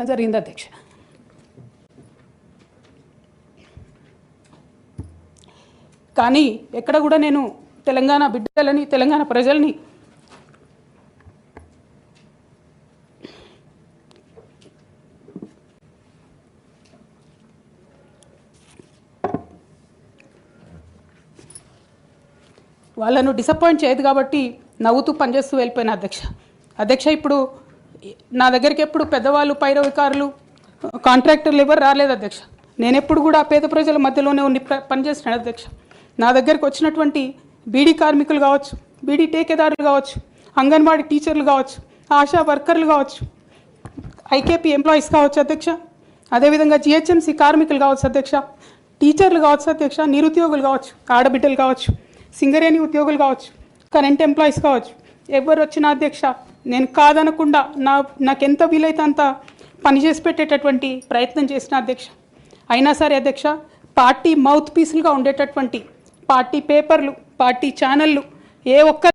జరిగింది అధ్యక్ష. కానీ ఎక్కడ కూడా నేను తెలంగాణ బిడ్డలని తెలంగాణ ప్రజల్ని వాళ్ళను డిసప్పాయింట్ చేయదు కాబట్టి నవ్వుతూ పనిచేస్తూ వెళ్ళిపోయిన అధ్యక్ష ఇప్పుడు నా దగ్గరికి ఎప్పుడు పెద్దవాళ్ళు పైరవికారులు కాంట్రాక్టర్లు ఎవరు రాలేదు అధ్యక్ష. నేను ఎప్పుడు కూడా పేద ప్రజల మధ్యలోనే ఉండి పనిచేస్తున్నాను అధ్యక్ష. నా దగ్గరికి వచ్చినటువంటి బీడీ కార్మికులు కావచ్చు, బీడీ టేకేదారులు కావచ్చు, అంగన్వాడీ టీచర్లు కావచ్చు, ఆశా వర్కర్లు కావచ్చు, ఐకేపీ ఎంప్లాయీస్ కావచ్చు అధ్యక్ష, అదేవిధంగా జిహెచ్ఎంసీ కార్మికులు కావచ్చు అధ్యక్ష, టీచర్లు కావచ్చు అధ్యక్ష, నిరుద్యోగులు కావచ్చు, ఆడబిడ్డలు కావచ్చు, సింగరేణి ఉద్యోగులు కావచ్చు, కరెంట్ ఎంప్లాయీస్ కావచ్చు, ఎవరు వచ్చినా అధ్యక్ష నేను కాదనకుండా నాకెంత వీలైతే అంత పనిచేసి పెట్టేటటువంటి ప్రయత్నం చేసిన అధ్యక్ష. అయినా సరే అధ్యక్ష, పార్టీ మౌత్ పీసులుగా ఉండేటటువంటి పార్టీ పేపర్లు, పార్టీ ఛానళ్ళు ఏ ఒక్క